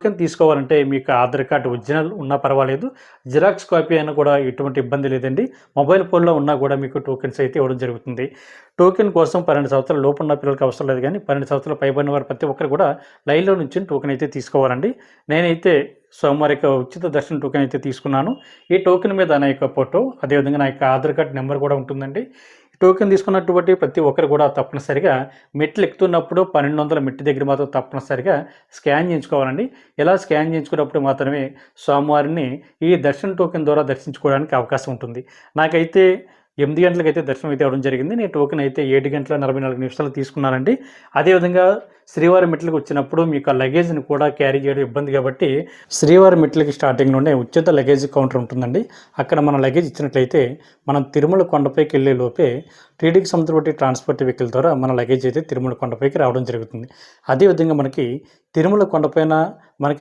Token తీసుకోవాలంటే మీకు Aadhaar card original ఉన్నా పర్వాలేదు, జిరాక్స్ కాపీ అయినా కూడా ఎటువంటి ఇబ్బంది లేదండి. మొబైల్ ఫోన్లో ఉన్నా కూడా మీకు టోకెన్స్ అయితే ఇవ్వడం జరుగుతుంది. టోకెన్ కోసం 12 సంవత్సరాల లోపు ఉన్న పిల్లలకి అవసరం లేదు, కానీ 12 సంవత్సరాలు పైబడిన వారు ప్రతి ఒక్కరు కూడా లైన్లో నుంచి టోకెన్ అయితే తీసుకోవాలండి. నేనైతే సోమవారం యొక్క ఉచిత దర్శనం టోకెన్ అయితే తీసుకున్నాను. ఈ టోకెన్ మీద నా యొక్క ఫోటో, అదేవిధంగా నా యొక్క ఆధార్ కార్డు నెంబర్ కూడా ఉంటుందండి. టోకెన్ తీసుకున్నటువంటి ప్రతి ఒక్కరు కూడా తప్పనిసరిగా మెట్లు ఎక్కుతున్నప్పుడు 1200 మెట్టు దగ్గర మాత్రం తప్పనిసరిగా స్కాన్ చేయించుకోవాలండి. ఇలా స్కాన్ చేయించుకున్నప్పుడు మాత్రమే సోమవారిని ఈ దర్శన టోకెన్ ద్వారా దర్శించుకోవడానికి అవకాశం ఉంటుంది. నాకైతే 8 గంటలకైతే దర్శనం అయితే అవ్వడం జరిగింది. నేను టోకెన్ అయితే 7 గంటల 44 నిమిషాలు తీసుకున్నానండి. అదేవిధంగా శ్రీవారి మెట్లకు వచ్చినప్పుడు మీకు ఆ లగేజ్ని కూడా క్యారీ చేయడం ఇబ్బంది కాబట్టి శ్రీవారి మెట్లకి స్టార్టింగ్లోనే ఉచిత లగేజ్ కౌంటర్ ఉంటుందండి. అక్కడ మన లగేజ్ ఇచ్చినట్లయితే మనం తిరుమల కొండపైకి వెళ్ళే లోపే టీడీకి సంబంధించిన ట్రాన్స్పోర్ట్ వెహికల్ ద్వారా మన లగేజ్ అయితే తిరుమల కొండపైకి రావడం జరుగుతుంది. అదేవిధంగా మనకి తిరుమల కొండపైన మనకి